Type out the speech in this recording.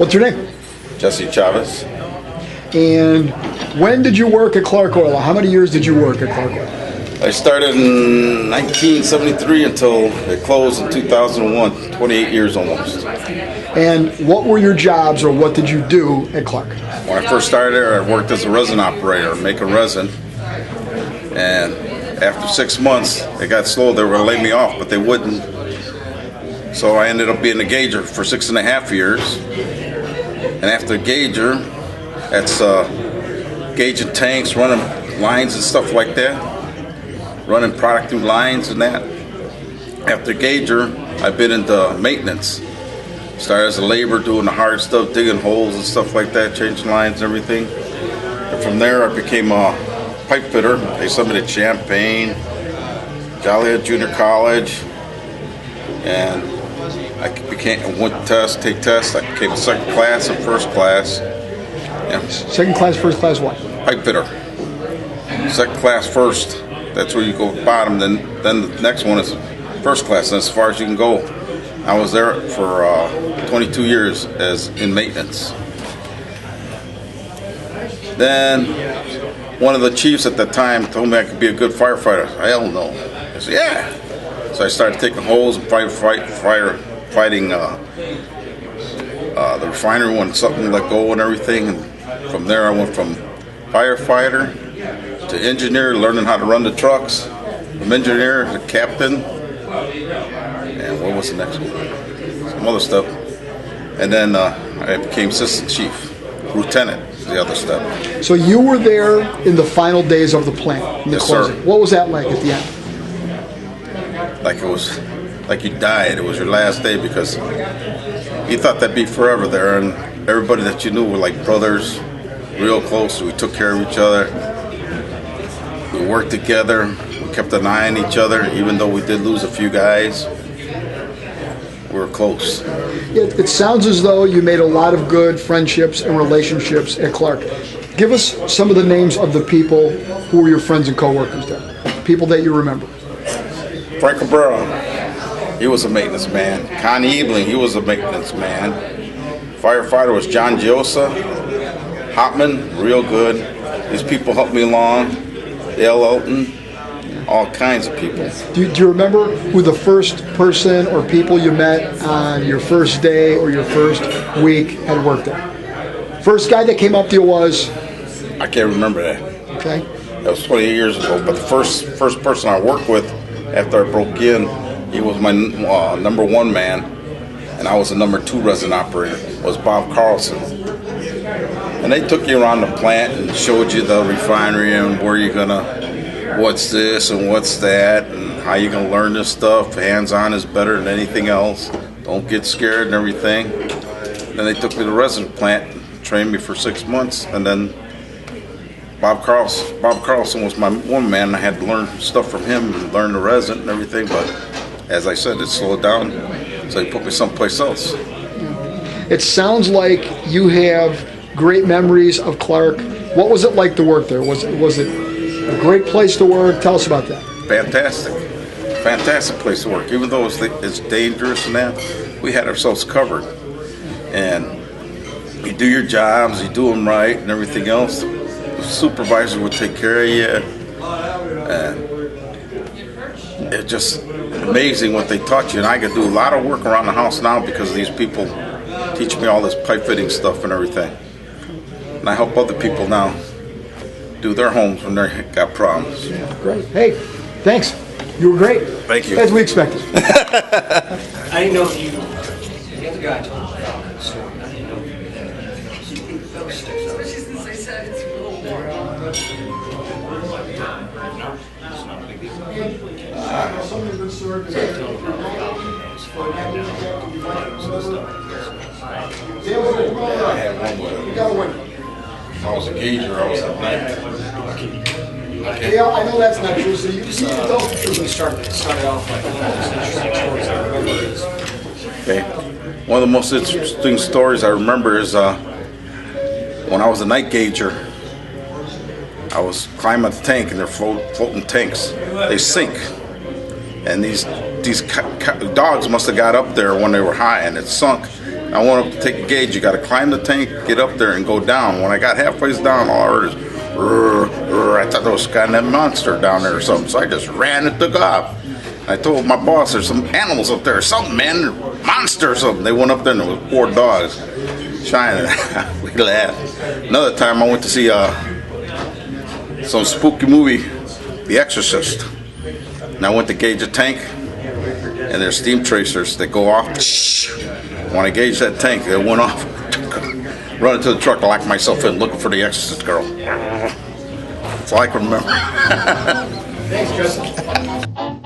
What's your name? Jessie Chavez. And when did you work at Clark Oil? How many years did you work at Clark Oil? I started in 1973 until it closed in 2001, 28 years almost. And what were your jobs, or what did you do at Clark? When I first started there, I worked as a resin operator, making resin. And after 6 months, it got slow. They were going to lay me off, but they wouldn't. So I ended up being a gauger for 6.5 years. And after gauger, that's gauging tanks, running lines and stuff like that, running product through lines and that. After gauger, I've been into maintenance. Started as a laborer doing the hard stuff, digging holes and stuff like that, changing lines and everything. And from there, I became a pipe fitter. They sent me to Champaign, Joliet Junior College, and I went to take tests. I became a second class and first class. Yeah. Second class, first class what? Pipe fitter. Second class first. That's where you go bottom. Then the next one is first class. That's as far as you can go. I was there for 22 years as in maintenance. Then one of the chiefs at the time told me I could be a good firefighter. Hell no. I said, yeah. So I started taking holes and fighting the refinery when something let go and everything. And from there I went from firefighter to engineer, learning how to run the trucks. From engineer to captain. And what was the next one? Some other stuff. And then I became assistant chief, lieutenant, the other step. So you were there in the final days of the plant, in the closing. Sir. What was that like at the end? Like it was, like you died. It was your last day because you thought that'd be forever there, and everybody that you knew were like brothers, real close. We took care of each other. We worked together. We kept an eye on each other, even though we did lose a few guys. We were close. It sounds as though you made a lot of good friendships and relationships at Clark. Give us some of the names of the people who were your friends and co-workers there. People that you remember. Frank Cabrera, he was a maintenance man. Connie Ebling, he was a maintenance man. Firefighter was John Giosa. Hopman, real good. These people helped me along. Dale Elton. All kinds of people. Do you remember who the first person or people you met on your first day or your first week had worked there? First guy that came up to you was? I can't remember that. Okay. That was 28 years ago. But the first person I worked with after I broke in, he was my number one man, and I was the number two resin operator, was Bob Carlson. And they took you around the plant and showed you the refinery and where you're gonna, what's this and what's that, and how you gonna learn this stuff. Hands-on is better than anything else. Don't get scared and everything. Then they took me to the resin plant, and trained me for 6 months, and then Bob Carlson was my one man, and I had to learn stuff from him and learn the resin and everything, but as I said, it slowed down, so he put me someplace else. It sounds like you have great memories of Clark. What was it like to work there? Was it a great place to work? Tell us about that. Fantastic place to work. Even though it's dangerous and that, we had ourselves covered. And you do your jobs, you do them right and everything else. The supervisor would take care of you. And it's just amazing what they taught you. And I could do a lot of work around the house now because of these people teach me all this pipe fitting stuff and everything. And I help other people now do their homes when they got problems. Great. Hey, thanks. You were great. Thank you. As we expected. I didn't know if you. The other guy told me about that story. I didn't know if you I was a gauger, I was at night. Yeah, I know that's not true, so you don't. We started off like one of the most interesting stories I remember is. Okay. One of the most interesting stories I remember is when I was a night gauger, I was climbing the tank and they're floating tanks. They sink. And these dogs must have got up there when they were high and it sunk. I went up to take a gauge. You got to climb the tank, get up there, and go down. When I got halfway down, all I heard is, "Rrr, rrr." I thought there was kind of monster down there or something. So I just ran and took off. I told my boss, "There's some animals up there, or something, man, monster or something." They went up there and there was 4 dogs shining. We laughed. Another time I went to see some spooky movie, The Exorcist. And I went to gauge a tank, and there's steam tracers that go off. When I gauged that tank, it went off. Run into the truck, locked myself in, looking for the Exorcist girl. That's all I can remember. Thanks, Justin.